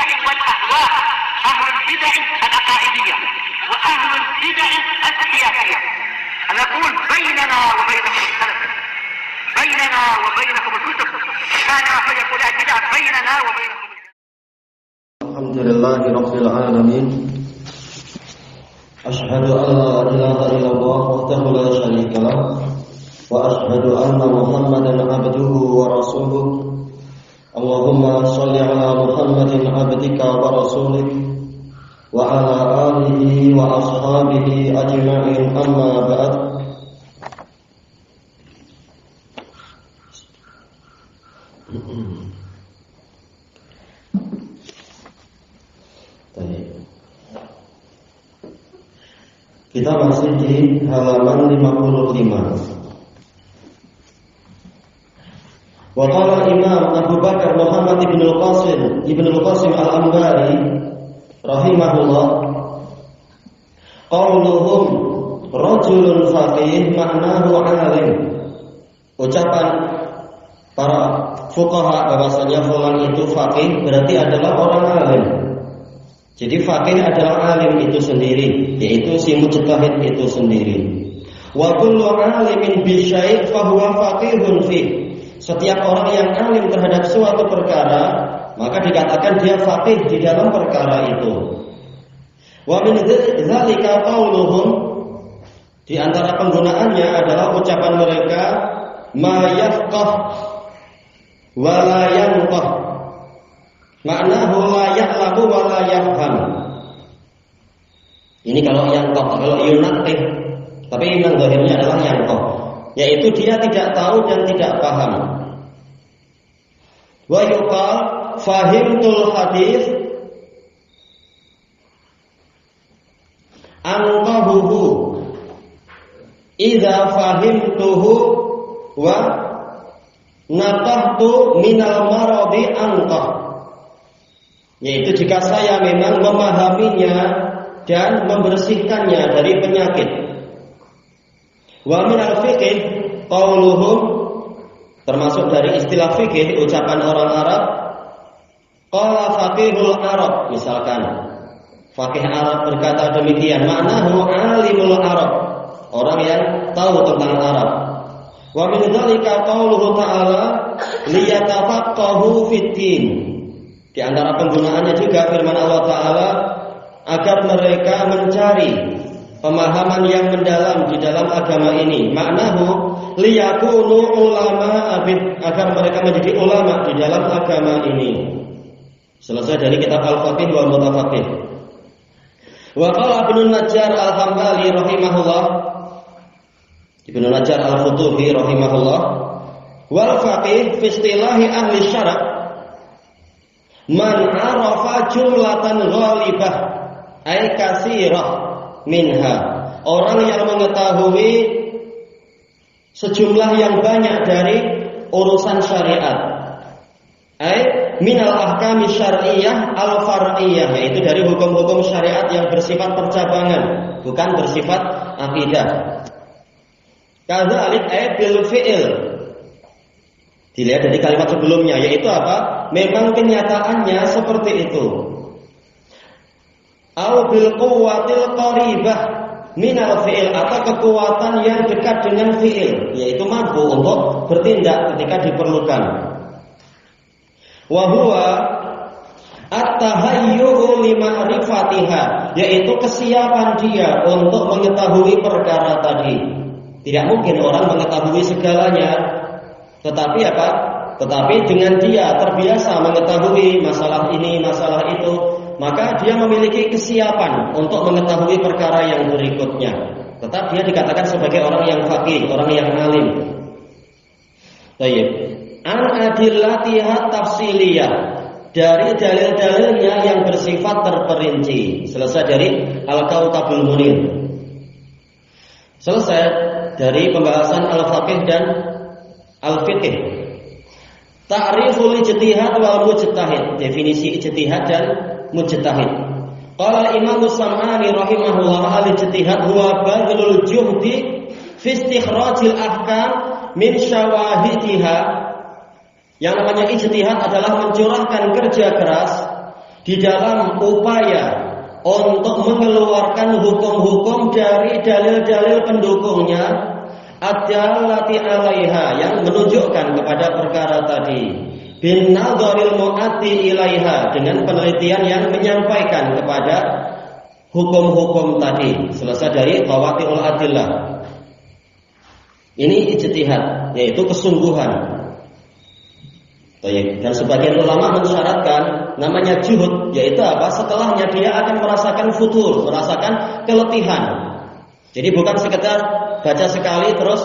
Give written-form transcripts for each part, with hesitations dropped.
البدع والأهواء، أهل البدع العقائدية وأهل البدع السياسية. نقول بيننا وبينكم السلف، بيننا وبينكم الكتب، كان فيقول البدع بيننا وبينكم. الحمد لله رب العالمين، أشهد أن لا إله إلا الله وحده لا شريك له، وأشهد أن محمدا عبده ورسوله. اللهم صل على محمد عبدك ورسولك وعلى آله وأصحابه أجمعين، أما بعد. Kita masih di halaman 55. Wa qala Imam Abu Bakar Muhammad ibn al-Qasim al-Anbari rahimahullah, qauluhum rajulun faqih maknahu alim. Ucapan para fuqaha bahwasanya fulan itu faqih berarti adalah orang alim. Jadi faqih adalah alim itu sendiri, yaitu si mujtahid itu sendiri. Wa kullu alimin bi syai' fa huwa faqihun fi. Setiap orang yang alim terhadap suatu perkara, maka dikatakan dia faqih di dalam perkara itu. Wa min dzalika qauluhum, di antara penggunaannya adalah ucapan mereka ma yafqah wa la yanqah. Maknahu la ya'lamu wa la yafham. Ini kalau yanqah, kalau yunaqih. Tapi yang zahirnya adalah yanqah, yaitu dia tidak tahu dan tidak paham. Wa yuqal fahimtul hadis anqahuhu idza fahimtuhu wa natahtu minal maradi anqah. Yaitu jika saya memang memahaminya dan membersihkannya dari penyakit. Wa min al-fiqh qauluhum, termasuk dari istilah fikih ucapan orang Arab. Qala faqihul Arab, misalkan faqih Arab berkata demikian, maknahu alimul Arab, orang yang tahu tentang Arab. Wa min dzalika qauluhu ta'ala liyatafaqahu fid-din. Di antara penggunaannya juga firman Allah Ta'ala agar mereka mencari pemahaman yang mendalam di dalam agama ini. Maknahu liyakunu ulama abid, agar mereka menjadi ulama di dalam agama ini. Selesai dari kitab Al-Faqih wal Mutafaqih. Wa qala Ibnu Najjar Al-Hambali rahimahullah, Ibnu Najjar Al-Futuhi rahimahullah, wal faqih fi istilahi ahli syara' man arafa jumlatan ghalibah ay katsirah minha, orang yang mengetahui sejumlah yang banyak dari urusan syariat, ay minal ahkami syar'iyyah al far'iyyah, yaitu dari hukum-hukum syariat yang bersifat percabangan, bukan bersifat akidah. Kadzalik ay bil fi'il, dilihat dari kalimat sebelumnya, yaitu apa? Memang kenyataannya seperti itu. Au bil quwwatil qaribah minal fi'il, atau kekuatan yang dekat dengan fi'il, yaitu mampu untuk bertindak ketika diperlukan. Wa huwa at-tahayyu'u li ma'rifatiha, yaitu kesiapan dia untuk mengetahui perkara tadi. Tidak mungkin orang mengetahui segalanya, tetapi apa? Tetapi dengan dia terbiasa mengetahui masalah ini, masalah itu, maka dia memiliki kesiapan untuk mengetahui perkara yang berikutnya. Tetap dia dikatakan sebagai orang yang faqih, orang yang alim. Baik. An adillatiha tafsiliyah, dari dalil-dalilnya yang bersifat terperinci. Selesai dari Al-Kautabul Munir. Selesai dari pembahasan al-faqih dan al-fiqh. Ta'riful ijtihad wal mujtahid, definisi ijtihad dan mujtahid. Qala Imam Sam'ani rahimahullah, al-ijtihad huwa badlul juhdi fi istikhrajil ahkam min syawahidiha. Yang namanya ijtihad adalah mencurahkan kerja keras di dalam upaya untuk mengeluarkan hukum-hukum dari dalil-dalil pendukungnya, adallati 'alaiha, yang menunjukkan kepada perkara tadi, bin nadharil mu'addi ilaiha, dengan penelitian yang menyampaikan kepada hukum-hukum tadi. Selesai dari qawati'ul adillah. Ini ijtihad, yaitu kesungguhan. Dan sebagian ulama mensyaratkan namanya juhud, yaitu apa? Setelahnya dia akan merasakan futur, merasakan keletihan. Jadi bukan sekedar baca sekali terus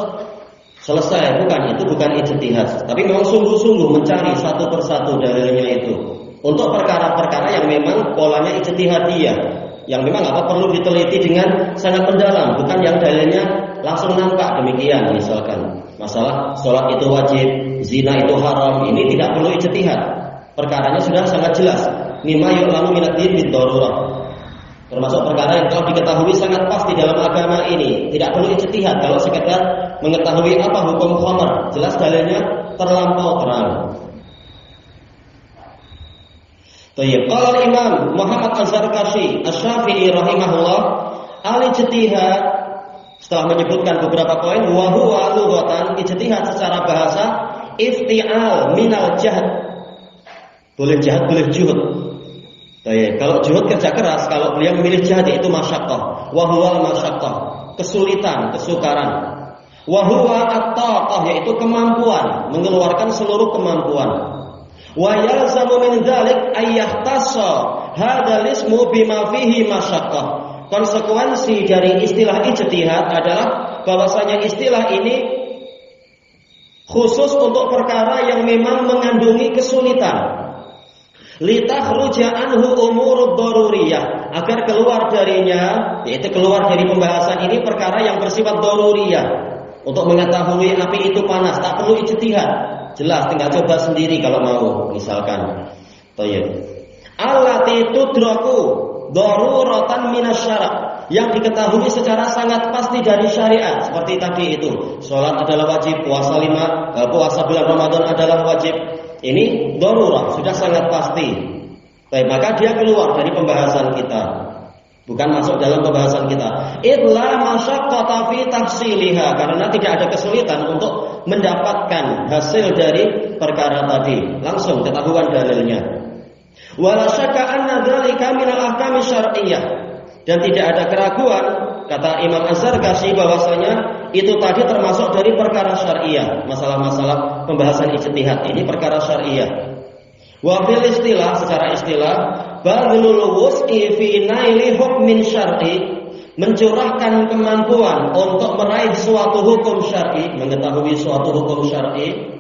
selesai, bukan, itu bukan ijtihad. Tapi memang sungguh-sungguh mencari satu persatu dalilnya itu. Untuk perkara-perkara yang memang polanya ijtihadiyah, yang memang perlu diteliti dengan sangat mendalam, bukan yang dalilnya langsung nampak demikian. Misalkan masalah sholat itu wajib, zina itu haram, ini tidak perlu ijtihad. Perkaranya sudah sangat jelas. Mimma yu'lamu minad din bid-darurah. Termasuk perkara yang telah diketahui sangat pasti dalam agama ini, tidak perlu ijtihad. Kalau sekedar mengetahui apa hukum khamar, jelas dalilnya terlampau terang. Qala Imam Muhammad Az-Zarkashi Asy-Syafi'i rahimahullah, al-ijtihad, setelah menyebutkan beberapa poin, wa huwa lughatan, ijtihad secara bahasa ifti'al minal jahd. Boleh jahad, boleh juhud. Kalau juhud kerja keras, kalau beliau memilih jahad itu masyaqqah. Wa huwa masyaqqah, kesulitan, kesukaran. Wa huwa at-taqah, yaitu kemampuan, mengeluarkan seluruh kemampuan. Wa yalzamu min dzalik ay yahtassa hadzal ismu bima fihi masyaqqah. Konsekuensi dari istilah ijtihad adalah bahwasanya istilah ini khusus untuk perkara yang memang mengandungi kesulitan. Litakhruja anhu umurud daruriyah, agar keluar darinya, yaitu keluar dari pembahasan ini perkara yang bersifat daruriyah. Untuk mengetahui api itu panas tak perlu ijtihad, jelas tinggal coba sendiri kalau mau, misalkan. Allati tudraku daruratan minasyara', yang diketahui secara sangat pasti dari syariat, seperti tadi itu, sholat adalah wajib, puasa bulan Ramadan adalah wajib. Ini darurah, sudah sangat pasti. Maka dia keluar dari pembahasan kita, bukan masuk dalam pembahasan kita. Illa masyaqqata fi tahsiliha, karena tidak ada kesulitan untuk mendapatkan hasil dari perkara tadi, langsung ketahuan dalilnya. Wala syakka anna dzalika min al-ahkam syar'iyyah, dan tidak ada keraguan, kata Imam Az-Zarkashi, bahwasanya itu tadi termasuk dari perkara syariah. Masalah-masalah pembahasan ijtihad ini perkara syariah. Wa fil istilah, secara istilah, badlul wus'i fi naili hukmin syar'i, mencurahkan kemampuan untuk meraih suatu hukum syar'i, mengetahui suatu hukum syar'i.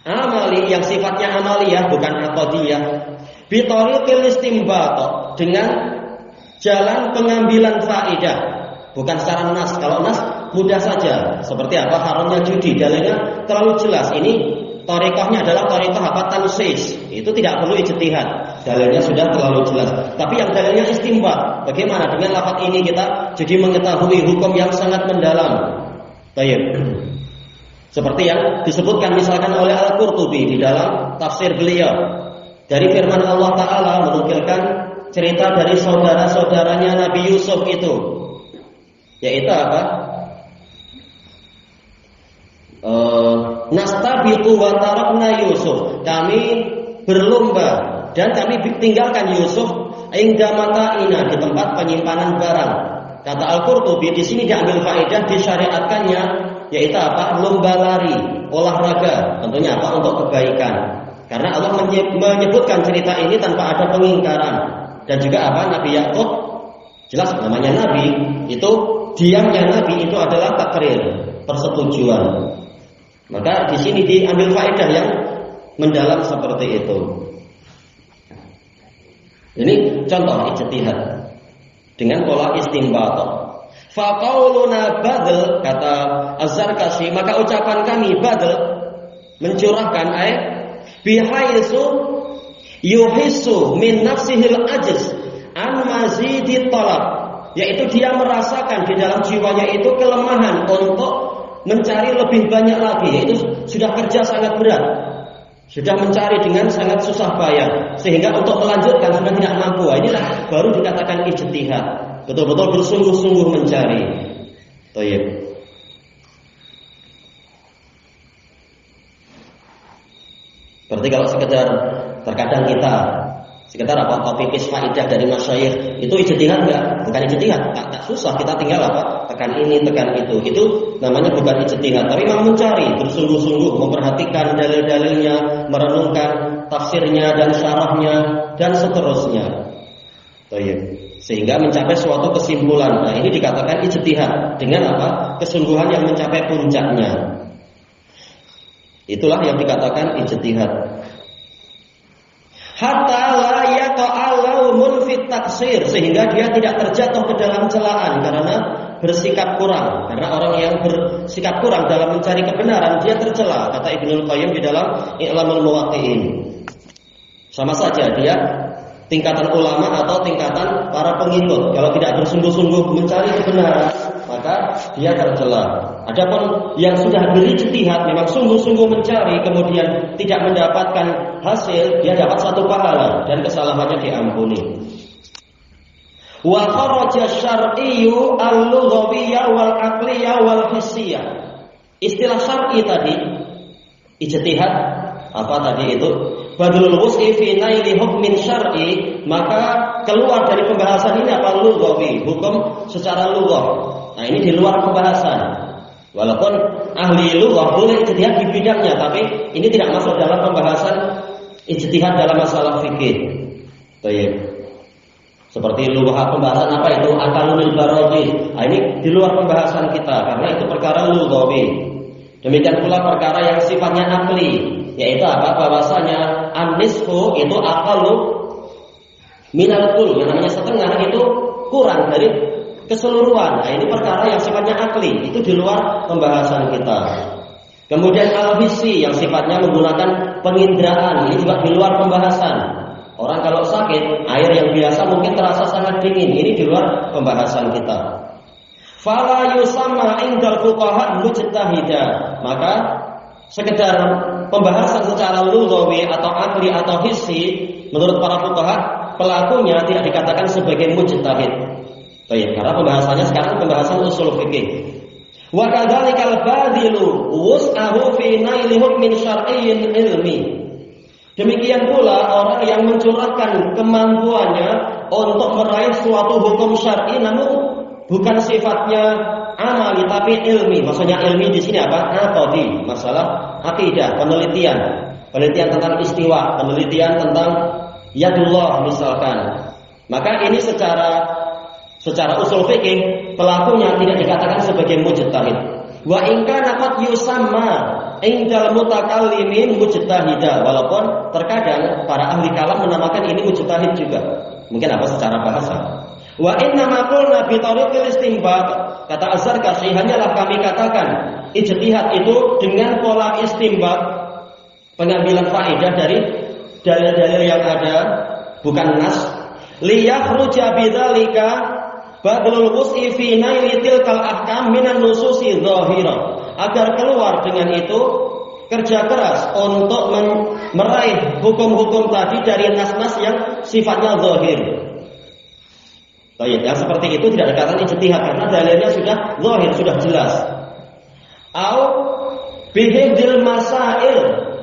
Amali, yang sifatnya amaliyah bukan aqdiyah, bi tariqil istinbat, dengan jalan pengambilan faidah, bukan secara nas. Kalau nas mudah saja, seperti apa haramnya judi, dalilnya terlalu jelas. Ini thariqahnya adalah thariqah tansis, itu tidak perlu ijtihad, dalilnya sudah terlalu jelas. Tapi yang dalilnya istinbat, bagaimana dengan lafaz ini kita jadi mengetahui hukum yang sangat mendalam. Baik. Seperti yang disebutkan misalkan oleh Al-Qurtubi di dalam tafsir beliau, dari firman Allah Ta'ala menukilkan cerita dari saudara-saudaranya Nabi Yusuf itu, yaitu apa? Nastabiqu wa tarakna Yusuf, kami berlomba dan kami tinggalkan Yusuf inda mata'ina, di tempat penyimpanan barang. Kata Al-Qurtubi, di sini diambil faedah disyariatkannya, yaitu apa? Lomba lari, olahraga, tentunya apa? Untuk kebaikan. Karena Allah menyebutkan cerita ini tanpa ada pengingkaran. Dan juga apa? Nabi Yakub, jelas namanya Nabi, itu diamnya Nabi itu adalah takrir, persetujuan. Maka di sini diambil faedah yang mendalam seperti itu. Ini contoh ijtihad dengan pola istinbat. Faqauluna badl, kata Az-Zarkashi, maka ucapan kami badl, mencurahkan bihaitsu yuhissu min nafsihil ajz an mazidit talab, yaitu dia merasakan di dalam jiwanya itu kelemahan untuk mencari lebih banyak lagi, yaitu sudah kerja sangat berat. sudah mencari dengan sangat susah payah sehingga untuk melanjutkan sudah tidak mampu. Inilah baru dikatakan ijtihad. Betul-betul bersungguh-sungguh mencari. Baik. Berarti kalau terkadang kita sekedar tipis faidah dari masyayikh itu ijtihad enggak? Bukan ijtihad, tak susah, kita tinggal tekan ini, tekan itu. Itu namanya bukan ijtihad, tapi memang mencari, bersungguh-sungguh memperhatikan dalil-dalilnya, merenungkan tafsirnya dan syarahnya dan seterusnya. Sehingga mencapai suatu kesimpulan. Nah, ini dikatakan ijtihad dengan kesungguhan yang mencapai puncaknya. Itulah yang dikatakan ijtihad. Hatta la yaqa'alu fit taksir, sehingga dia tidak terjatuh ke dalam celaan karena bersikap kurang. Karena orang yang bersikap kurang dalam mencari kebenaran dia tercela, kata Ibnul Qayyim di dalam I'lamul Muwaqqi'in. Sama saja dia tingkatan ulama atau tingkatan para pengikut. Kalau tidak bersungguh-sungguh mencari kebenaran, maka dia tercela. Adapun yang sudah berijtihad memang sungguh-sungguh mencari kemudian tidak mendapatkan hasil, dia dapat satu pahala dan kesalahannya diampuni. Wa kharaja syar'iyyu al-lughawiyya wal aqliyya wal hissiyya. Istilah syar'i tadi ijtihad tadi itu? Badlul wus'i fi naili hukmin syar'i, maka keluar dari pembahasan ini lughawi, hukum secara lughah. Nah, ini di luar pembahasan. Walaupun ahli lughah boleh ijtihad di bidangnya, tapi ini tidak masuk dalam pembahasan ijtihad dalam masalah fikih. Baik. Seperti lughah, pembahasan apa itu akalul barodi. Nah, ini di luar pembahasan kita karena itu perkara lughawi. Demikian pula perkara yang sifatnya akli, yaitu bahwasanya an-nisfu itu aqallu minal kull, yang namanya setengah itu kurang dari keseluruhan. Nah, ini perkara yang sifatnya akli, itu di luar pembahasan kita. Kemudian al-hissi yang sifatnya menggunakan penginderaan, ini juga di luar pembahasan. Orang kalau sakit, air yang biasa mungkin terasa sangat dingin, ini di luar pembahasan kita. Fala yusamma indal fuqaha mujtahida. Maka sekedar pembahasan secara lughawi atau akli atau hissi menurut para fuqaha, pelakunya tidak dikatakan sebagai mujtahid. Baik, karena pembahasannya sekarang pembahasan usul fikih. Wa kadzalikal badilu wus'ahu fi naili hukmin syar'iyyin ilmi. Demikian pula orang yang mencurahkan kemampuannya untuk meraih suatu hukum syar'i namun bukan sifatnya amali tapi ilmi. Maksudnya ilmi di sini apa? Tadi masalah akidah, penelitian tentang istiwa, penelitian tentang yadullah misalkan. Maka ini secara usul fikih pelakunya tidak dikatakan sebagai mujtahid. Wa in kana qad yusamma indal mutakallimin mujtahida, walaupun terkadang para ahli kalam menamakan ini mujtahid juga. Mungkin secara bahasa. Wa inna ma qulna bi tariqil istinbat, kata Az-Zarkashi, hanyalah kami katakan ijtihad itu dengan pola istinbat, pengambilan faedah dari dalil-dalil yang ada, bukan nas. Liyakhruja bidzalika badlul wus'i fi naili tilkal ahkam minan nususi dhahirah, agar keluar dengan itu kerja keras untuk meraih hukum-hukum tadi dari nas-nas yang sifatnya zahir. Baik, yang seperti itu tidak dikatakan ijtihad karena dalilnya sudah zahir, sudah jelas. Au bihidil masail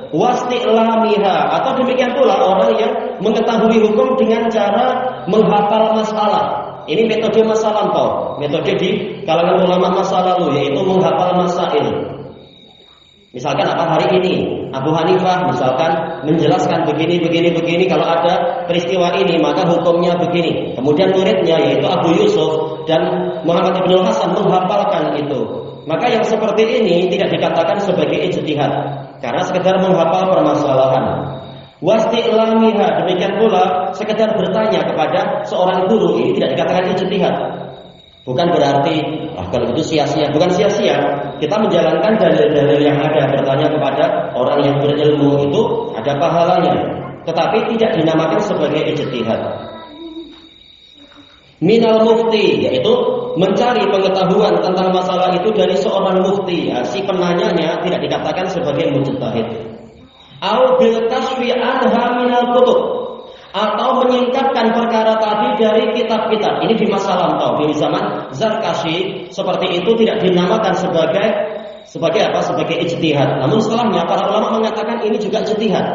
wasti'lamiha, atau demikian pula orang yang mengetahui hukum dengan cara menghafal masalah. Ini metode masa lampau, metode di kalangan ulama masa lalu, yaitu menghafal masail. Misalkan hari ini Abu Hanifah misalkan menjelaskan begini, kalau ada peristiwa ini maka hukumnya begini. Kemudian muridnya yaitu Abu Yusuf dan Muhammad Ibn Hasan menghafalkan itu. Maka yang seperti ini tidak dikatakan sebagai ijtihad karena sekedar menghafal permasalahan. Wasti'lamiha, demikian pula sekedar bertanya kepada seorang guru, ini tidak dikatakan ijtihad. Bukan berarti kalau itu sia-sia, bukan sia-sia. Kita menjalankan dalil-dalil yang ada, bertanya kepada orang yang berilmu itu ada pahalanya, tetapi tidak dinamakan sebagai ijtihad. Minal mufti, yaitu mencari pengetahuan tentang masalah itu dari seorang mufti. Si penanyanya tidak dikatakan sebagai mujtahid. au bil kasfi anha minal kutub, atau menyingkapkan perkara tadi dari kitab-kitab. Ini di masa lampau, di zaman Zarkashi seperti itu tidak dinamakan sebagai apa? Sebagai ijtihad. Namun setelahnya para ulama mengatakan ini juga ijtihad.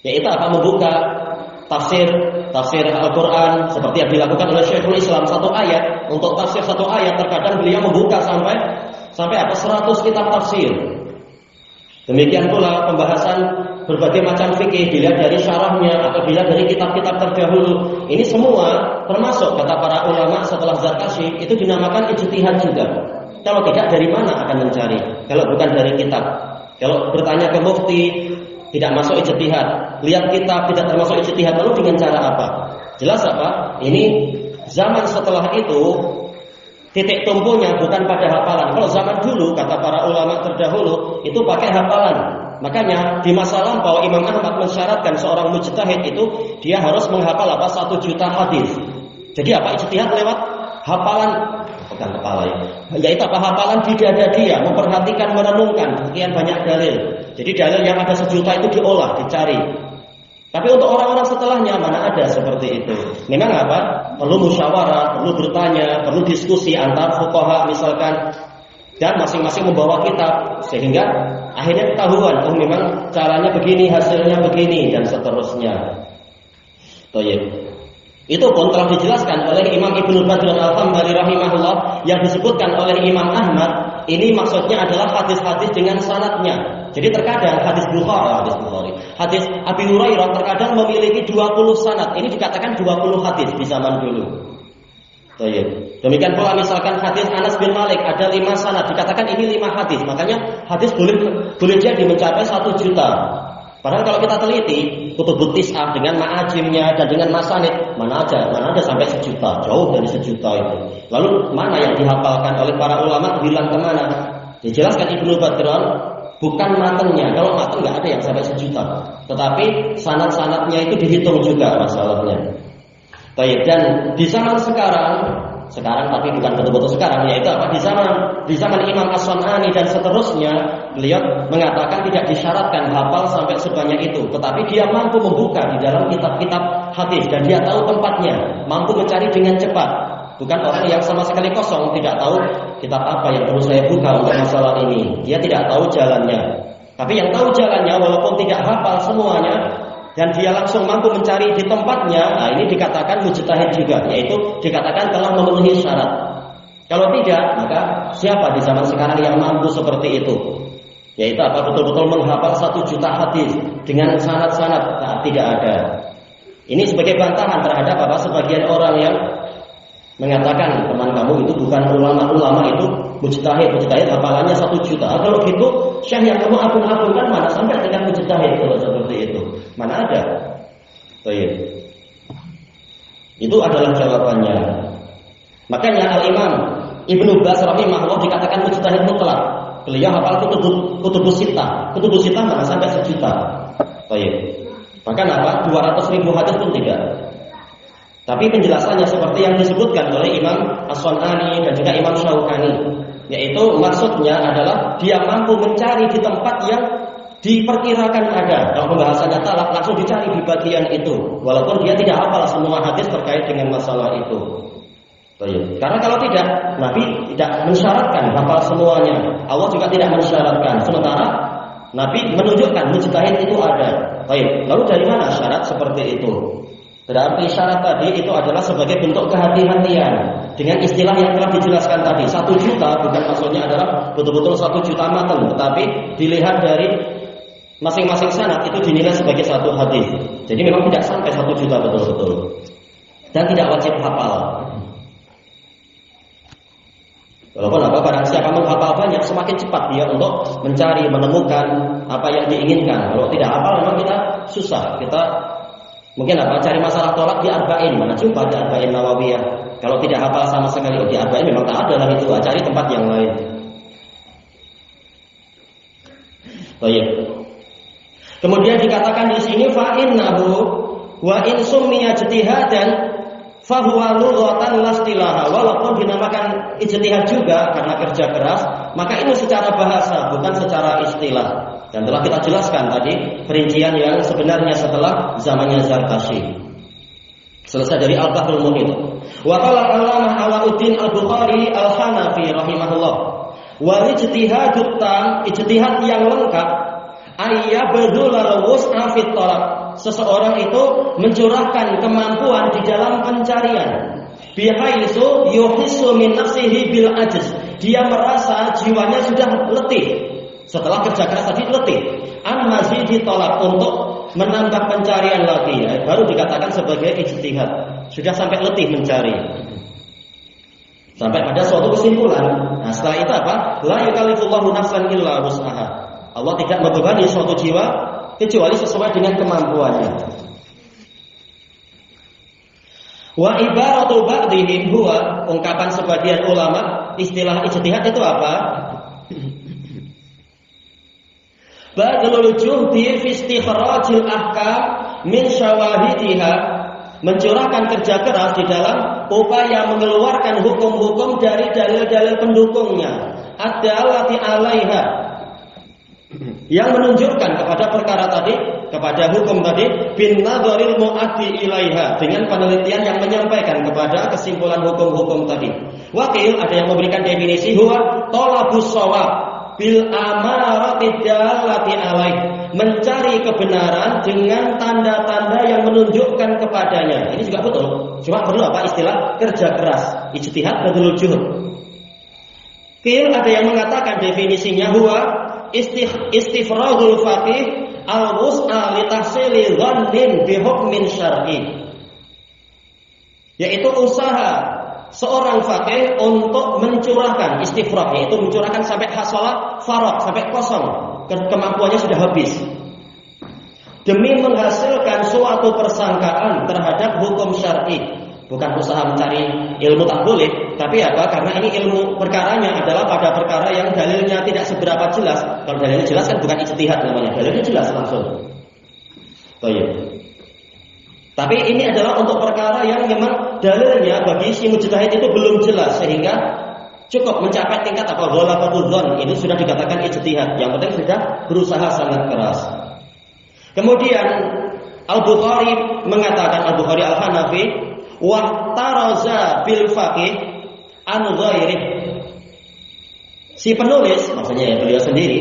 Yaitu apa? Membuka tafsir Al-Quran seperti yang dilakukan oleh Syekhul Islam, satu ayat untuk tafsir satu ayat terkadang beliau membuka sampai 100 kitab tafsir. Demikian pula pembahasan berbagai macam fikih dilihat dari syarahnya atau dilihat dari kitab-kitab terdahulu. Ini semua termasuk kata para ulama setelah Zarkashi itu dinamakan ijtihad juga. Kalau tidak, dari mana akan mencari? Kalau bukan dari kitab. Kalau bertanya ke mufti tidak masuk ijtihad, lihat kitab tidak termasuk ijtihad, lalu dengan cara apa? Jelas apa? Ini zaman setelah itu titik tumpunya bukan pada hafalan. Kalau zaman dulu kata para ulama terdahulu itu pakai hafalan. Makanya di masa lampau Imam Ahmad mensyaratkan seorang mujtahid itu dia harus menghafal 1 juta hadis. Jadi apa? Ijtihad lewat hafalan, bukan kepala ya. Yaitu apa? Hafalan di dada dia, memperhatikan, merenungkan sekian banyak dalil. Jadi dalil yang ada 1 juta itu diolah, dicari. Tapi untuk orang-orang setelahnya mana ada seperti itu. Memang apa? Perlu musyawarah, perlu bertanya, perlu diskusi antar fuqaha misalkan, dan masing-masing membawa kitab sehingga akhirnya ketahuan, oh memang caranya begini, hasilnya begini dan seterusnya. Baik. Itu pun telah dijelaskan oleh Imam Ibnu Badr Al-Hambali rahimahullah, yang disebutkan oleh Imam Ahmad. Ini maksudnya adalah hadis-hadis dengan sanadnya. Jadi terkadang hadis Bukhari, hadis Abi Hurairah terkadang memiliki 20 sanad. Ini dikatakan 20 hadis di zaman dulu. Baik. Demikian pula misalkan hadis Anas bin Malik ada 5 sanad, dikatakan ini 5 hadis. Makanya hadis boleh jadi mencapai 1 juta. Padahal kalau kita teliti kutubut tis'ah dengan ma'ajimnya dan dengan masanid, mana ada sampai 1 juta, jauh dari 1 juta itu. Lalu mana yang dihafalkan oleh para ulama, hilang kemana? Dijelaskan Ibnu Badran, bukan matanya. Kalau matan nggak ada yang sampai 1 juta, tetapi sanad-sanadnya itu dihitung juga masalahnya. Baik, dan di zaman sekarang tapi bukan betul-betul sekarang, yaitu apa? Di zaman Imam As-Sun'ani dan seterusnya, beliau mengatakan tidak disyaratkan hafal sampai sebanyak itu, tetapi dia mampu membuka di dalam kitab-kitab hadis dan dia tahu tempatnya, mampu mencari dengan cepat. Bukan orang yang sama sekali kosong, tidak tahu kitab apa yang perlu saya buka untuk masalah ini. Dia tidak tahu jalannya. Tapi yang tahu jalannya walaupun tidak hafal semuanya dan dia langsung mampu mencari di tempatnya, nah ini dikatakan mujtahid juga, yaitu dikatakan telah memenuhi syarat. Kalau tidak, maka siapa di zaman sekarang yang mampu seperti itu? Yaitu apa? Betul-betul menghafal 1 juta hadis dengan sanad-sanad? Nah, tidak ada. Ini sebagai bantahan terhadap apa? Sebagian orang yang mengatakan teman kamu itu bukan ulama itu mujtahid hafalannya 1 juta. Kalau gitu, syekh yang kamu agung-agungkan mana sampai dengan mujtahid kalau seperti itu? Mana ada? Baik. Itu adalah jawabannya. Makanya Al-Imam Ibnu Baz rahimahullah dikatakan mujtahid mutlak. Beliau hafal kutubus sittah. Kutubus sittah mana sampai 1 juta. Baik. Bahkan apa? 200.000 hadis pun tidak. Tapi penjelasannya seperti yang disebutkan oleh Imam As-Sun'ani dan juga Imam Syaukani, yaitu maksudnya adalah dia mampu mencari di tempat yang diperkirakan ada. Kalau pembahasannya talak langsung dicari di bagian itu, walaupun dia tidak hafal semua hadis terkait dengan masalah itu. Baik. Karena kalau tidak, Nabi tidak mensyaratkan hafal semuanya. Allah juga tidak mensyaratkan. Sementara Nabi menunjukkan mujtahid itu ada. Baik. Lalu dari mana syarat seperti itu? Berarti syarat tadi itu adalah sebagai bentuk kehati-hatian dengan istilah yang telah dijelaskan tadi. 1 juta bukan maksudnya adalah betul-betul 1 juta matan, tetapi dilihat dari masing-masing sanad itu dinilai sebagai 1 hadis. Jadi memang tidak sampai 1 juta betul-betul. Dan tidak wajib hafal. Walaupun apa, barang siapa menghafal banyak, semakin cepat dia untuk mencari, menemukan apa yang diinginkan. Kalau tidak hafal memang kita susah. Kita mungkin apa, cari masalah tolak di Arba'in, mana jumpa di Arba'in Nawawiyah. Kalau tidak hafal sama sekali di Arba'in memang tak ada lah itu, cari tempat yang lain. Baik. Kemudian dikatakan di sini fa innahu wa in summiya ijtihadan fahuwa lughatan lastilaha, walaupun dinamakan ijtihad juga karena kerja keras, maka ini secara bahasa bukan secara istilah. Dan telah kita jelaskan tadi perincian yang sebenarnya setelah zamannya Zarkashi. Selesai dari Al-Bahrul Muhit. Wa qala Al-Allamah Alauddin Al-Bukhari Al-Hanafi rahimahullah, wal ijtihadut tam, ijtihad yang lengkap, ayyabdul al-wus'a fit talab, seseorang itu mencurahkan kemampuan di dalam pencarian, bihaitsu yuhissu min nafsihi bil ajz, dia merasa jiwanya sudah letih setelah kerja keras tadi, letih an mazidi talab, untuk menambah pencarian lagi, ya, baru dikatakan sebagai ijtihad. Sudah sampai letih mencari sampai pada suatu kesimpulan. Nah, setelah itu apa? La yukallifullahu nafsan illa wus'aha, Allah tidak membebani suatu jiwa kecuali sesuai dengan kemampuannya. Wa ibaratu ba'dihim huwa, ungkapan sebagian ulama istilah ijtihad itu apa? Badlul juhdi fi istikhrajil ahkam min syawahidiha, mencurahkan kerja keras di dalam upaya mengeluarkan hukum-hukum dari dalil-dalil pendukungnya, ad-dallati 'alaiha, yang menunjukkan kepada perkara tadi, kepada hukum tadi, bin nadharil muaddi ilaiha, dengan penelitian yang menyampaikan kepada kesimpulan hukum-hukum tadi. Wakil ada yang memberikan definisi, huwa talabus shawab bil amarati dallati alaih, mencari kebenaran dengan tanda-tanda yang menunjukkan kepadanya. Ini juga betul, cuma perlu apa? Istilah kerja keras, ijtihad badlul juhud. Kil ada yang mengatakan definisinya, huwa istifragul faqih al-wus'a li tahsili dhannin bi hukmin syar'i, yaitu usaha seorang faqih untuk mencurahkan, istifrag yaitu mencurahkan sampai hasalah farag, sampai kosong, kemampuannya sudah habis, demi menghasilkan suatu persangkaan terhadap hukum syar'i. Bukan usaha mencari ilmu tak boleh, tapi apa? Karena ini ilmu perkaranya adalah pada perkara yang dalilnya tidak seberapa jelas. Kalau dalilnya jelas kan bukan ijtihad namanya, dalilnya jelas langsung. Baik. Tapi ini adalah untuk perkara yang memang dalilnya bagi si mujtahid itu belum jelas, sehingga cukup mencapai tingkat apa? Ghalabatul dzan, ini sudah dikatakan ijtihad. Yang penting sudah berusaha sangat keras. Kemudian Al-Bukhari mengatakan, Al-Bukhari Al-Hanafi, wa taraza bil faqih an ghairi, si penulis, maksudnya ya beliau sendiri,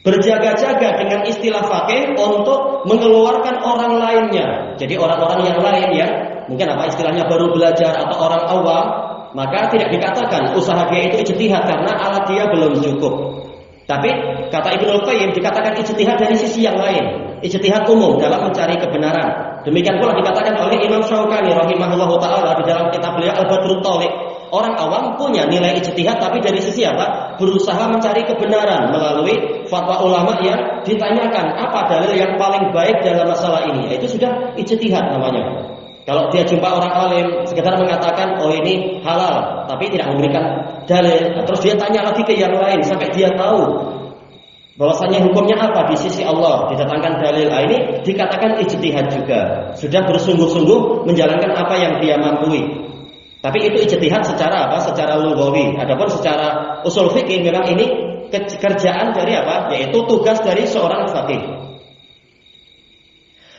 berjaga-jaga dengan istilah faqih untuk mengeluarkan orang lainnya. Jadi orang-orang yang lain yang mungkin apa istilahnya baru belajar atau orang awam, maka tidak dikatakan usaha dia itu ijtihad karena alat dia belum cukup. Tapi kata Ibnu Qayyim dikatakan ijtihad dari sisi yang lain, ijtihad umum dalam mencari kebenaran. Demikian pula dikatakan oleh Imam Syaukani rahimahullahu taala di dalam kitab beliau Al-Badrut Thaliq. Orang awam punya nilai ijtihad tapi dari sisi apa? Berusaha mencari kebenaran melalui fatwa ulama yang ditanyakan apa dalil yang paling baik dalam masalah ini. Itu sudah ijtihad namanya. Kalau dia jumpa orang alim sekedar mengatakan oh ini halal tapi tidak memberikan dalil, terus dia tanya lagi ke yang lain sampai dia tahu bahwasanya hukumnya apa di sisi Allah, didatangkan dalil, ini dikatakan ijtihad juga. Sudah bersungguh-sungguh menjalankan apa yang dia mampu. Tapi itu ijtihad secara apa? Secara lughawi. Adapun secara usul fikih memang ini kerjaan dari apa? Yaitu tugas dari seorang faqih.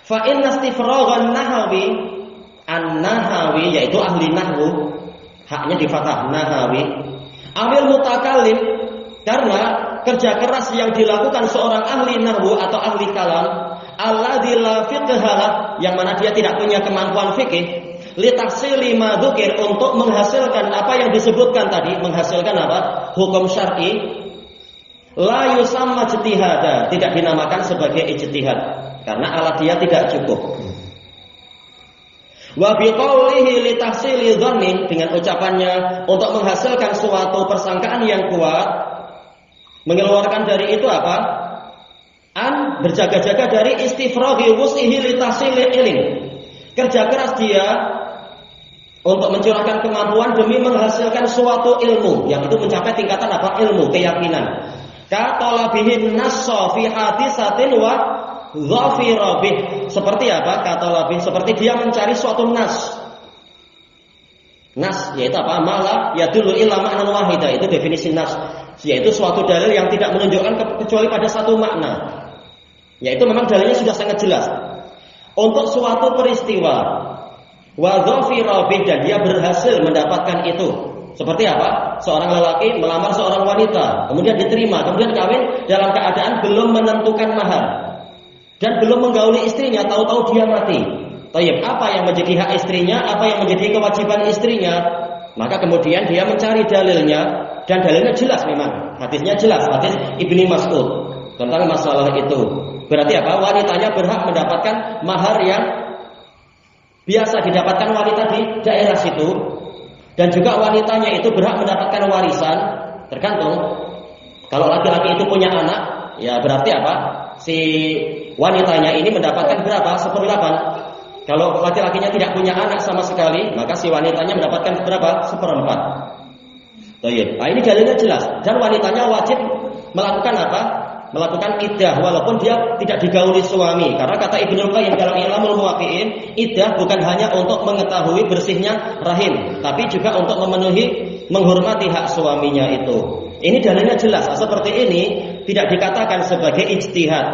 Fa inna istifraghan nahawi, an-nahawi yaitu ahli nahwu, haknya di fathah nahawi, awil mutakallim, karena kerja keras yang dilakukan seorang ahli nahwu atau ahli kalam, alladzi la fiqhalah, yang mana dia tidak punya kemampuan fikih, li tahsili ma dzukir, untuk menghasilkan apa yang disebutkan tadi, menghasilkan apa? Hukum syar'i, la yusamma ijtihada, tidak dinamakan sebagai ijtihad karena alat dia tidak cukup. Wa biqaulihi li tahsili dhannin, dengan ucapannya untuk menghasilkan suatu persangkaan yang kuat, mengeluarkan dari itu apa? An, berjaga-jaga dari istifraghi wus'ihi li tahsili ilm, kerja keras dia untuk mencurahkan kemampuan demi menghasilkan suatu ilmu yang itu mencapai tingkatan apa? Ilmu, keyakinan. Ka talabihin nassa fi hadisatin wa dhafira bih, seperti apa? Kata labih, seperti dia mencari suatu nas, Nas yaitu apa? Mala yadullu illa ma'nan wahida, itu definisi nas, yaitu suatu dalil yang tidak menunjukkan kecuali pada satu makna. Yaitu memang dalilnya sudah sangat jelas. Untuk suatu peristiwa wa dhafira bih, dan dia berhasil mendapatkan itu. Seperti apa? Seorang lelaki melamar seorang wanita, kemudian diterima, kemudian kawin dalam keadaan belum menentukan mahar dan belum menggauli istrinya, tahu-tahu dia mati. Tayyib, apa yang menjadi hak istrinya, apa yang menjadi kewajiban istrinya? Maka kemudian dia mencari dalilnya, dan dalilnya jelas memang. Hadisnya jelas, hadis Ibnu Mas'ud tentang masalah itu. Berarti apa? Wanitanya berhak mendapatkan mahar yang biasa didapatkan wanita di daerah situ, dan juga wanitanya itu berhak mendapatkan warisan. Tergantung. Kalau laki-laki itu punya anak, ya berarti apa? Si wanitanya ini mendapatkan berapa? 1/8. Kalau laki-lakinya tidak punya anak sama sekali, maka si wanitanya mendapatkan berapa? 1/4. Nah, ini dalilnya jelas. Dan wanitanya wajib melakukan apa? Melakukan iddah walaupun dia tidak digauli suami. Karena kata Ibnu Qayyim dalam Ilamul Muwaqqi'in, iddah bukan hanya untuk mengetahui bersihnya rahim, tapi juga untuk menghormati hak suaminya itu. Ini dalilnya jelas. Seperti ini tidak dikatakan sebagai ijtihad.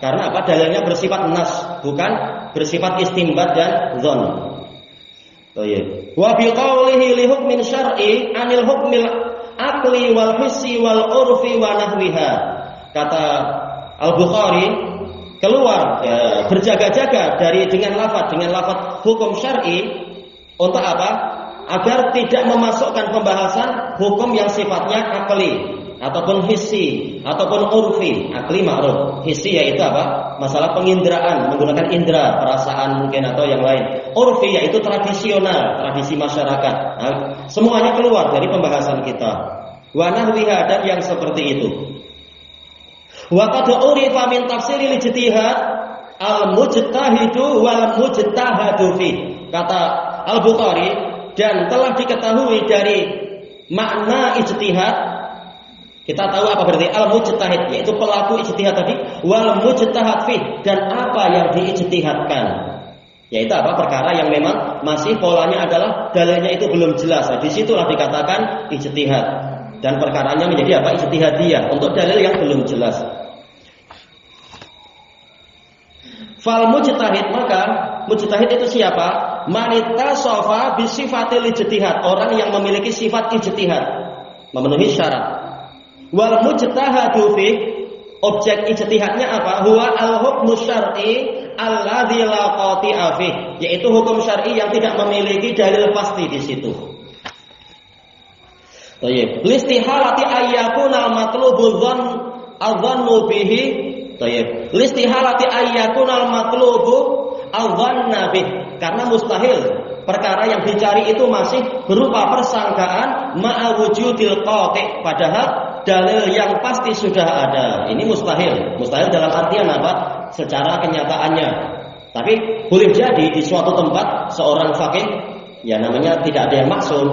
Karena apa? Dalilnya bersifat nas, bukan bersifat istimbat dan dzon. Wa bi qawlihi li hukmin syar'i anil hukmil aqli wal hissi wal urfi wa nahwiha. Kata Al-Bukhari keluar berjaga-jaga dengan lafaz hukum syar'i untuk apa? Agar tidak memasukkan pembahasan hukum yang sifatnya akli ataupun hissi ataupun urfi. Akli ma'ruf, hissi yaitu apa? Masalah penginderaan, menggunakan indera, perasaan mungkin atau yang lain. Urfi yaitu tradisional, tradisi masyarakat. Nah, semuanya keluar dari pembahasan kita. Wa nahwiha, dan yang seperti itu. Wa qad urifa min tafsiril ijtihad al-mujtahidu wal mujtahadu fi. Kata Al-Bukhari, dan telah diketahui dari makna ijtihad. Kita tahu apa berarti al-mujtahid, yaitu pelaku ijtihad tadi, wal mujtahad fi, dan apa yang diijtihadkan. Yaitu apa? Perkara yang memang masih polanya adalah dalilnya itu belum jelas. Nah, disitulah dikatakan ijtihad. Dan perkaranya menjadi apa? Ijtihadiyah, untuk dalil yang belum jelas. Fal mujtahid, maka mujtahid itu siapa? Manita sofa bisifatil ijtihad, orang yang memiliki sifat ijtihad, memenuhi syarat. Wal mujtahadu fi, objek ijtihadnya apa? Huwa al-hukmu syar'i alladzi la qati'a fi, yaitu hukum syar'i yang tidak memiliki dalil pasti di situ. Baik, listihalati ayyakuna al-matlubu adhannu bihi. Baik, listihalati ayyakuna al-matlubu adhanna bih, karena mustahil perkara yang dicari itu masih berupa persangkaan ma'a wujudil qati', padahal dalil yang pasti sudah ada. Ini mustahil. Mustahil dalam artian apa? Secara kenyataannya. Tapi boleh jadi di suatu tempat seorang faqih, ya namanya tidak ada yang maksum,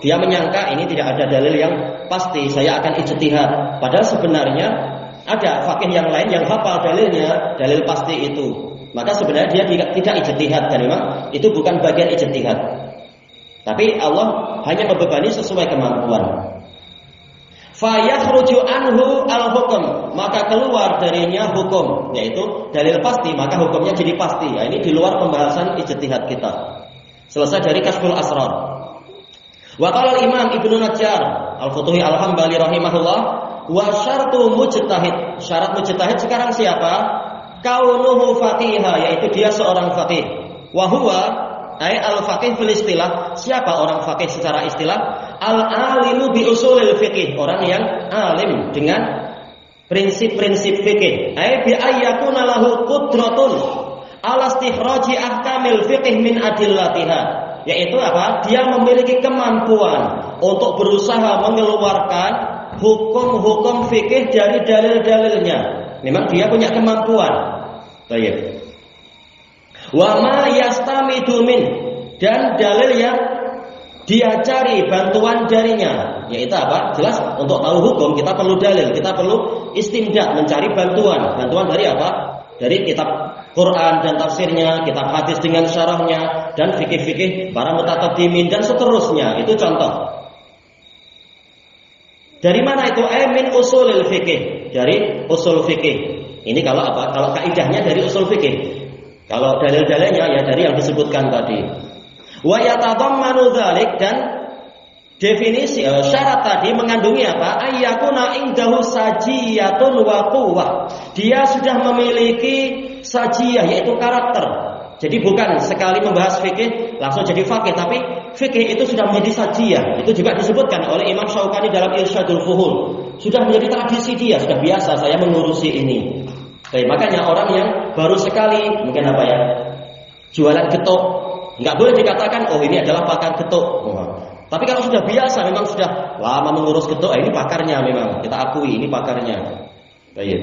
dia menyangka ini tidak ada dalil yang pasti, saya akan ijtihad. Padahal sebenarnya ada faqih yang lain yang hafal dalilnya, dalil pasti itu. Maka sebenarnya dia tidak ijtihad, dan memang itu bukan bagian ijtihad. Tapi Allah hanya membebani sesuai kemampuan. Fayakhruju anhu al-hukum, maka keluar darinya hukum, yaitu dalil pasti, maka hukumnya jadi pasti. Ya, ini di luar pembahasan ijtihad kita. Selesai dari Kashful Asrar. Wa qala al-Imam Ibnu Najjar Al-Futuhi Al-Hambali rahimahullah, wa syartu mujtahid, syarat mujtahid sekarang siapa? Kaunuhu faqiha, yaitu dia seorang faqih. Wa huwa ay al-faqih fil istilah, siapa orang faqih secara istilah? Al-alimu bi usulil fiqih, orang yang alim dengan prinsip-prinsip fikih. Ay bi ayyakuna lahu qudratun ala istikhraji ahkamil fiqih min adillatiha, yaitu apa? Dia memiliki kemampuan untuk berusaha mengeluarkan hukum-hukum fikih dari dalil-dalilnya. Memang dia punya kemampuan. Baik. Wa ma yastamidu min, dan dalil yang dia cari bantuan darinya, yaitu apa? Jelas untuk tahu hukum kita perlu dalil, kita perlu istimdad, mencari bantuan. Bantuan dari apa? dari kitab Quran dan tafsirnya, kitab hadis dengan syarahnya, dan fikih-fikih para mutaqaddimin dan seterusnya. Itu contoh. Dari mana itu? Min usulil fikih, dari usul fikih. Ini kalau apa? Kalau kaidahnya dari usul fikih. Kalau dalil-dalilnya ya dari yang disebutkan tadi. Wa yatadammanu dzalik, dan definisi syarat tadi mengandungi apa? Ayyakuna indahu sajiyatun wa quwwah. Dia sudah memiliki sajiyah, yaitu karakter. Jadi bukan sekali membahas fikih langsung jadi faqih, tapi fikih itu sudah menjadi sajiyah. Itu juga disebutkan oleh Imam Syaukani dalam Irsyadul Fuhul. Sudah menjadi tradisi dia, sudah biasa saya mengurusi ini. Baik, makanya orang yang baru sekali mungkin apa ya? Jualan getuk, nggak boleh dikatakan oh ini adalah pakar getuk. Tapi kalau sudah biasa, memang sudah lama mengurus getuk, ini pakarnya memang, kita akui ini pakarnya. Baik.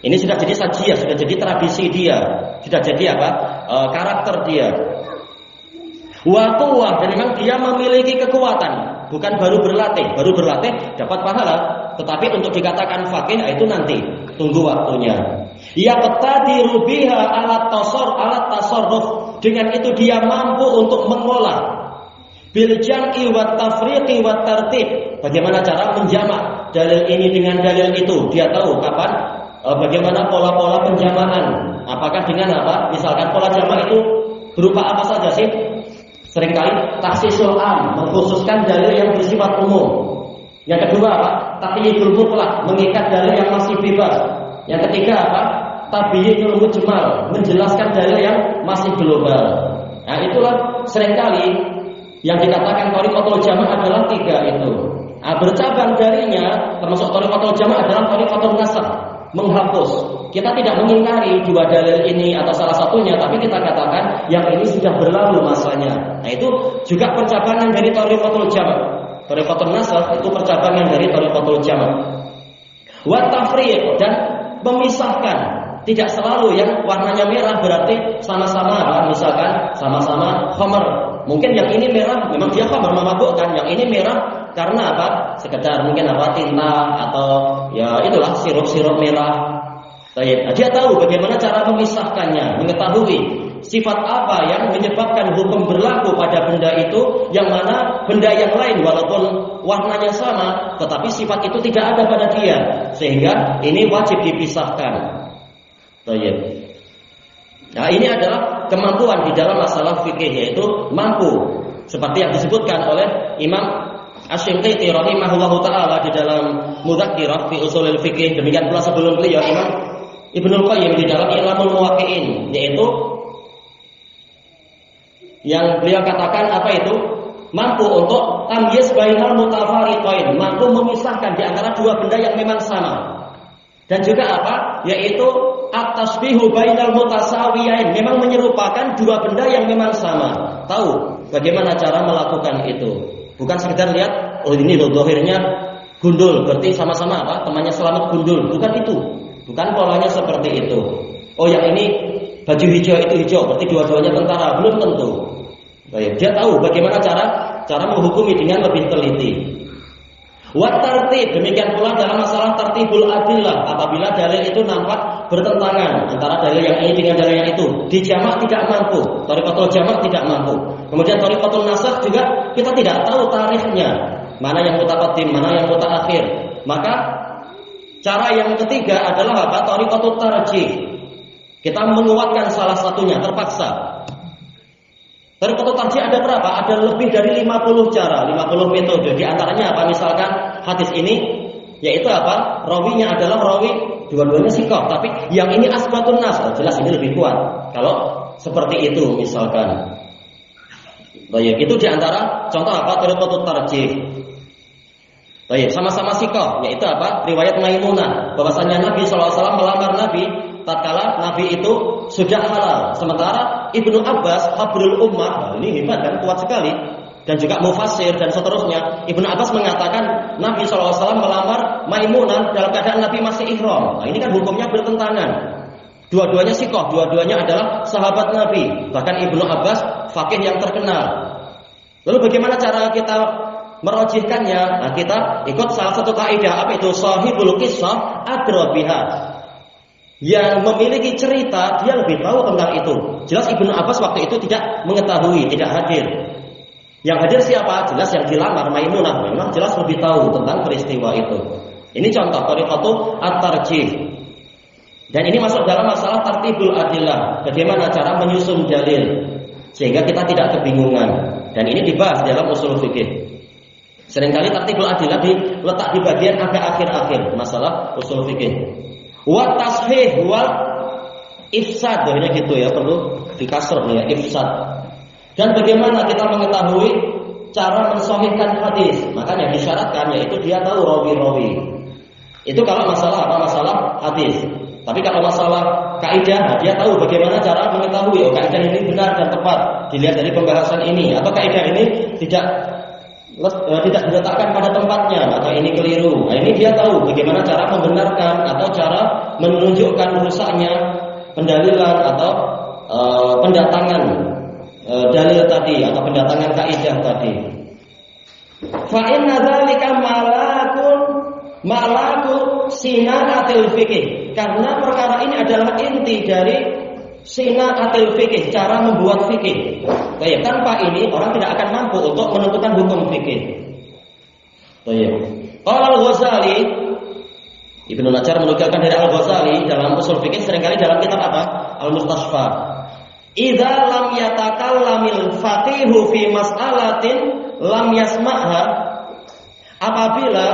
Ini sudah jadi sajiyah, sudah jadi tradisi dia, sudah jadi apa? Karakter dia. Wa, dan memang dia memiliki kekuatan, bukan baru berlatih dapat pahala, tetapi untuk dikatakan faqih itu nanti, tunggu waktunya. Ya qatadiru biha alat tasarruf, dengan itu dia mampu untuk mengolah bil jam'i wat tafriqi wat tartib. Bagaimana cara menjamak dalil ini dengan dalil itu? Dia tahu kapan, bagaimana pola-pola penjamaan. Apakah dengan apa? Misalkan pola jamak itu berupa apa saja sih? Seringkali takhsisul am, mengkhususkan dalil yang bersifat umum. Yang kedua apa? Taqyidul mutlaq, mengikat dalil yang masih bebas. Yang ketiga apa? Tabiyyinul mujmal, menjelaskan dalil yang masih global. Nah, itulah seringkali yang dikatakan thariqatul jama' adalah tiga itu. Nah, bercabang darinya termasuk thariqatul jama' adalah thariqatul nasakh, menghapus. Kita tidak mengingkari dua dalil ini atau salah satunya, tapi kita katakan yang ini sudah berlalu masanya. Nah, itu juga percabangan dari thariqatul jama'. Thariqatul nasakh itu percabangan dari thariqatul jama'. Wa tafriq, dan memisahkan. Tidak selalu yang warnanya merah berarti sama-sama, misalkan sama-sama khamr. Mungkin yang ini merah memang dia khamr, memabukkan. Yang ini merah karena apa? Sekedar mungkin apa, tinta atau ya itulah sirup-sirup merah. Nah, dia tahu bagaimana cara memisahkannya, mengetahui sifat apa yang menyebabkan hukum berlaku pada benda itu, yang mana benda yang lain walaupun warnanya sama, tetapi sifat itu tidak ada pada dia, sehingga ini wajib dipisahkan. Nah, ini adalah kemampuan di dalam masalah fikih, yaitu mampu seperti yang disebutkan oleh Imam Asy-Shinqiti rahimahullahu taala di dalam Mudzakkirah fi Ushulil Fiqh. Demikian pula sebelum beliau Imam Ibnul Qayyim di dalam I'lamul Muwaqqi'in, yaitu yang beliau katakan apa itu? Mampu untuk tamyiz bainal mutafariqain, mampu memisahkan di antara dua benda yang memang sama. Dan juga apa? Yaitu at-tasbihu bainal mutasawiyain, memang menyerupakan dua benda yang memang sama. Tahu bagaimana cara melakukan itu. Bukan sekedar lihat, oh ini loh dohirnya gundul, berarti sama-sama apa? Temannya selamat gundul. Bukan itu. Bukan polanya seperti itu. Oh yang ini baju hijau itu hijau, berarti dua-duanya tentara. Belum tentu. Baik, dia tahu bagaimana cara menghukumi dengan lebih teliti. Wa tartib, demikian pula dalam masalah tartibul adillah, apabila dalil itu nampak bertentangan antara dalil yang ini dengan dalil yang itu, di jamak tidak mampu, thariqatul jamak tidak mampu. Kemudian thariqatul nasakh juga kita tidak tahu tarikhnya, mana yang mutaqaddim, mana yang mutaakhir. Maka cara yang ketiga adalah apa? Thariqatut tarjih. Kita menguatkan salah satunya terpaksa. Thariqatul tarjih ada berapa? Ada lebih dari 50 cara, 50 metode. Di antaranya apa? Misalkan hadis ini, yaitu apa? Rawinya adalah rawi dua-duanya siqah, tapi yang ini asbatun nas, jelas ini lebih kuat. Kalau seperti itu misalkan. Baik, itu di antara contoh apa? Thariqatul tarjih. Baik, sama-sama siqah, yaitu apa? Riwayat Maimunah bahwasanya Nabi SAW melamar Nabi tatkala Nabi itu sudah halal. Sementara Ibnu Abbas habrul ummah, ini hebat kan, kuat sekali, dan juga mufassir dan seterusnya. Ibnu Abbas mengatakan Nabi SAW melamar Maimunah dalam keadaan Nabi masih ihram. Nah, ini kan hukumnya bertentangan. Dua-duanya siqah, dua-duanya adalah sahabat Nabi. Bahkan Ibnu Abbas faqih yang terkenal. Lalu bagaimana cara kita merojihkannya? Nah, kita ikut salah satu kaidah, apa itu? Shahibul qissah adra biha. yang memiliki cerita, dia lebih tahu tentang itu. Jelas Ibnu Abbas waktu itu tidak mengetahui, tidak hadir. Yang hadir siapa? Jelas yang dilamar Maimunah. Memang jelas lebih tahu tentang peristiwa itu. Ini contoh thariqatu at-tarjih. Dan ini masuk dalam masalah tartibul adillah, bagaimana cara menyusun dalil sehingga kita tidak kebingungan. Dan ini dibahas dalam usul fikih. Seringkali tartibul adillah diletak di bagian agak akhir-akhir masalah usul fikih. Wa tashih wal ifsad, banyak gitu ya, perlu dikasr ya, ifsad. Dan bagaimana kita mengetahui cara mensahihkan hadis? Makanya disyaratkan yaitu dia tahu rawi-rawi. Itu kalau masalah apa? Masalah hadis. Tapi kalau masalah kaidah, dia tahu bagaimana cara mengetahui kaidah ini benar dan tepat dilihat dari pembahasan ini, atau kaidah ini tidak diletakkan pada tempatnya, maka ini keliru. Nah, ini dia tahu bagaimana cara membenarkan atau cara menunjukkan rusaknya pendalilan atau pendatangan dalil tadi atau pendatangan kaidah tadi. Fa inna dzalika malaku sinaatil fikih. Karena perkara ini adalah inti dari sinaatil fikih, cara membuat fikih. Baik, tanpa ini orang tidak akan mampu untuk menentukan hukum fikih. Baik. Qala Al-Ghazali, Ibnu Najjar menukilkan dari Al-Ghazali dalam usul fikih, seringkali dalam kitab apa? Al-Mustashfa. Idza lam yatakallamil faqihu fi mas'alatin lam yasma'ha. Apabila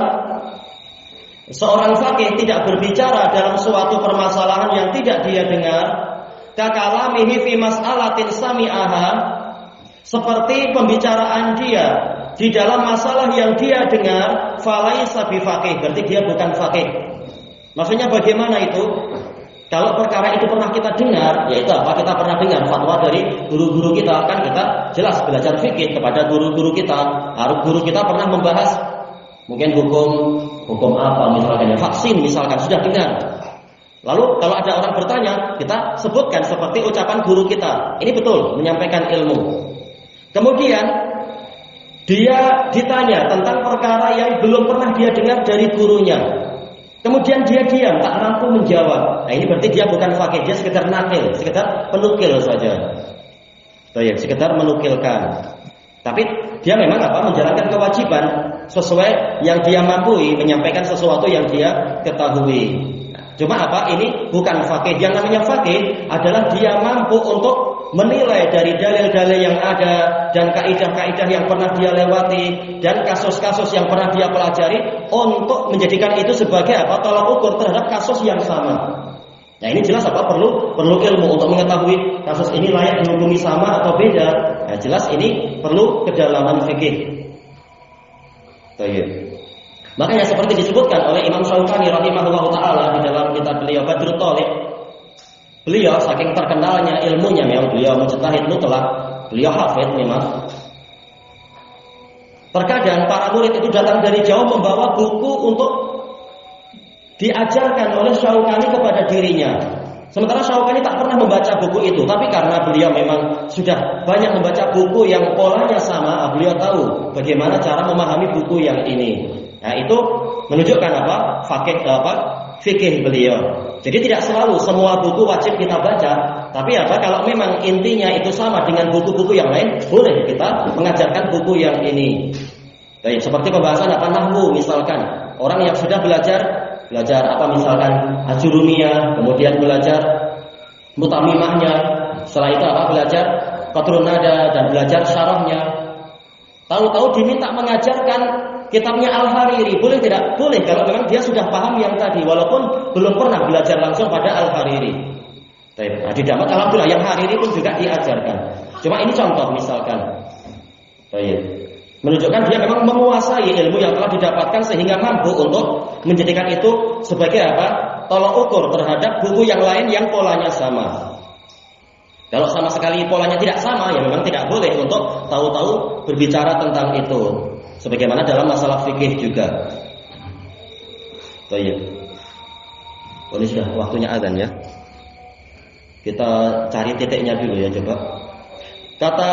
seorang faqih tidak berbicara dalam suatu permasalahan yang tidak dia dengar, kakalamihi fi mas'alatin sami'aha, seperti pembicaraan dia di dalam masalah yang dia dengar, falaisa bifaqih, berarti dia bukan faqih. Maksudnya bagaimana itu? Kalau perkara itu pernah kita dengar, yaitu apa? Kita pernah dengar fatwa dari guru-guru kita, kan kita jelas belajar fikih kepada guru-guru kita. Guru kita pernah membahas mungkin hukum apa misalkan, vaksin misalkan, sudah dengar. Lalu kalau ada orang bertanya, kita sebutkan seperti ucapan guru kita. Ini betul menyampaikan ilmu. Kemudian dia ditanya tentang perkara yang belum pernah dia dengar dari gurunya. Kemudian dia diam, tak mampu menjawab. Nah, ini berarti dia bukan faqih, dia sekedar nakil, sekedar penukil saja. Baik, sekedar menukilkan. Tapi dia memang apa? Menjalankan kewajiban sesuai yang dia mampu, menyampaikan sesuatu yang dia ketahui. Cuma apa? Ini bukan faqih. Yang namanya faqih adalah dia mampu untuk menilai dari dalil-dalil yang ada dan kaidah-kaidah yang pernah dia lewati dan kasus-kasus yang pernah dia pelajari untuk menjadikan itu sebagai apa? Tolak ukur terhadap kasus yang sama. Nah, ini jelas apa? Perlu ilmu untuk mengetahui kasus ini layak dihukumi sama atau beda. Nah, jelas ini perlu kedalaman fikih. Baik. Makanya seperti disebutkan oleh Imam Syaukani rahimahullahu taala di dalam kitab beliau Badrut Thaliq. Beliau saking terkenalnya ilmunya, memang beliau mujtahid mutlak, beliau hafid memang. Terkadang para murid itu datang dari jauh membawa buku untuk diajarkan oleh Syaukani kepada dirinya. Sementara Syaukani tak pernah membaca buku itu, tapi karena beliau memang sudah banyak membaca buku yang polanya sama, beliau tahu bagaimana cara memahami buku yang ini. Nah, itu menunjukkan apa? Fikih beliau. Jadi tidak selalu semua buku wajib kita baca, tapi apa? Kalau memang intinya itu sama dengan buku-buku yang lain, boleh kita mengajarkan buku yang ini. Baik, seperti pembahasan apa? Nahwu misalkan. Orang yang sudah belajar apa misalkan Ajurumiyah, kemudian belajar Mutamimahnya, setelah itu apa? Belajar Qatrun Nada dan belajar syarahnya. Tahu-tahu diminta mengajarkan kitabnya Al-Hariri, boleh tidak? Boleh kalau memang dia sudah paham yang tadi, walaupun belum pernah belajar langsung pada Al-Hariri. Nah, di dalam alhamdulillah yang Hariri pun juga diajarkan. Cuma ini contoh misalkan. Baik. Menunjukkan dia memang menguasai ilmu yang telah didapatkan sehingga mampu untuk menjadikan itu sebagai apa? Tolak ukur terhadap buku yang lain yang polanya sama. Kalau sama sekali polanya tidak sama, ya memang tidak boleh untuk tahu-tahu berbicara tentang itu. Sebagaimana dalam masalah fikih juga. Baik. Ini sudah waktunya azan ya. Kita cari titiknya dulu ya coba. Kata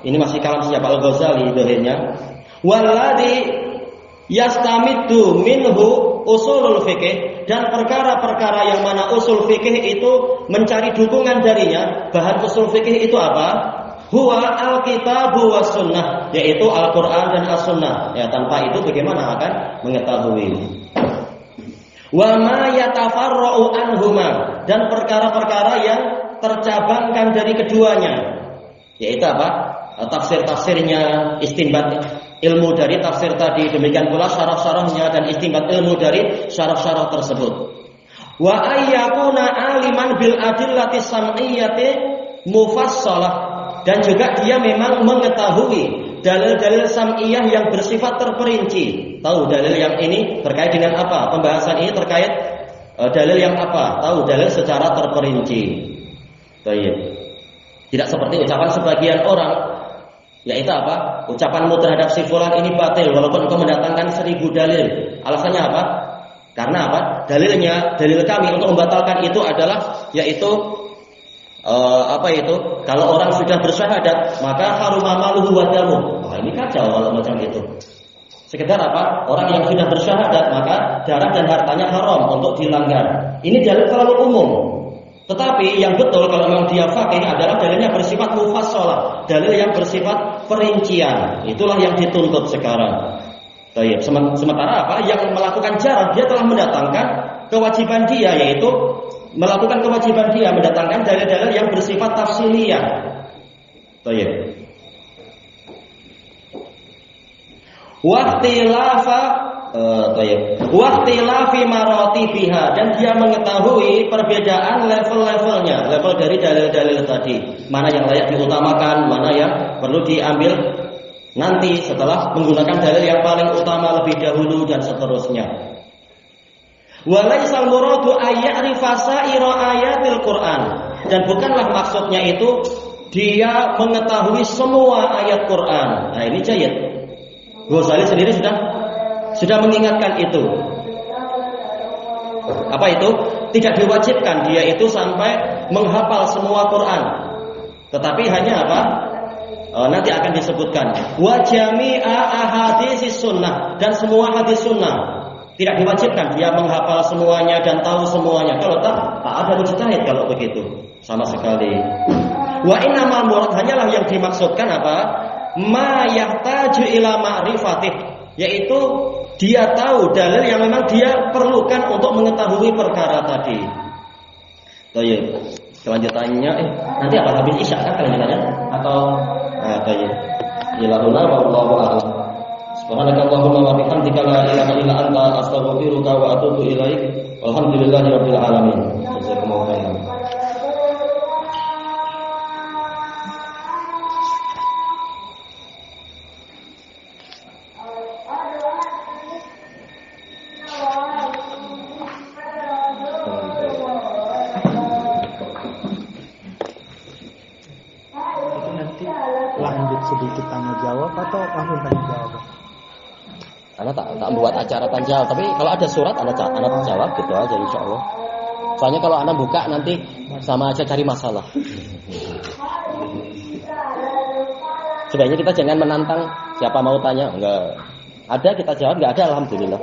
ini masih kalam siapa Al-Ghazali dohirnya. Walladzi yastamiddu minhu usulul fikih, dan perkara-perkara yang mana usul fikih itu mencari dukungan darinya. Bahan usul fikih itu apa? Huwa al-kitabu was sunnah, yaitu Al-Quran dan As-Sunnah. Ya, tanpa itu bagaimana akan mengetahui? Wa ma yatafarra'u anhuma, dan perkara-perkara yang tercabangkan dari keduanya, yaitu apa? Tafsir-tafsirnya, istinbat ilmu dari tafsir tadi, demikian pula syarah-syarahnya dan istinbat ilmu dari syarah-syarah tersebut. Wa ayyakuna aliman bil adillati sam'iyyati mufassalah, dan juga dia memang mengetahui dalil-dalil sam'iyah yang bersifat terperinci. Tahu dalil yang ini terkait dengan apa? Pembahasan ini terkait dalil yang apa? Tahu dalil secara terperinci. Baik. Tidak seperti ucapan sebagian orang, yaitu apa? Ucapanmu terhadap si fulan ini batil walaupun engkau mendatangkan 1000 dalil. Alasannya apa? Karena apa? Dalil kami untuk membatalkan itu adalah yaitu kalau orang sudah bersyahadat maka haruma maluhu wa damuh. Wah, ini kacau kalau macam itu. Sekedar apa? Orang yang sudah bersyahadat maka darah dan hartanya haram untuk dilanggar. Ini dalil terlalu umum. Tetapi yang betul kalau memang dia faqih adalah dalilnya bersifat mufassalah, dalil yang bersifat perincian. Itulah yang dituntut sekarang. Baik. Sementara apa? Yang melakukan jarah dia telah mendatangkan kewajiban dia, yaitu melakukan kewajiban dia mendatangkan dalil-dalil yang bersifat tafsiliyah. Baik. Waqtilafi maratibiha, dan dia mengetahui perbedaan level-levelnya, level dari dalil-dalil tadi, mana yang layak diutamakan, mana yang perlu diambil nanti setelah menggunakan dalil yang paling utama lebih dahulu dan seterusnya. Walaisal muradu ayya'rifa sa'ira ayatil Qur'an, dan bukanlah maksudnya itu dia mengetahui semua ayat Qur'an. Nah, ini jayid. Ghazali sendiri sudah mengingatkan itu. Apa itu? Tidak diwajibkan dia itu sampai menghafal semua Quran. Tetapi hanya apa? Nanti akan disebutkan wa jami'a ahaditsis sunnah, dan semua hadis sunnah. Tidak diwajibkan dia menghafal semuanya dan tahu semuanya. Kalau tak ada mujtahid kalau begitu sama sekali. Wa innamal murad, hanyalah yang dimaksudkan apa? Ma yahtaju ila ma'rifatih, yaitu dia tahu dalil yang memang dia perlukan untuk mengetahui perkara tadi. Baik. Kelanjutannya nanti apa, habis Isya kan kelanjutannya atau baik. Ilahuna wallahu a'lam. Subhanakallahumma wa bihamdika la ilaha illa anta astaghfiruka wa atubu ilaik. Walhamdulillahirabbil alamin. Jazakumullahu khairan. Sedikit tanya jawab atau langsung tanya jawab? Anda tak buat acara tanya jawab, tapi kalau ada surat Anda jawab gitu aja insya Allah. Soalnya kalau Anda buka nanti sama aja cari masalah. Sebaiknya kita jangan menantang siapa mau tanya, enggak ada kita jawab, enggak ada alhamdulillah.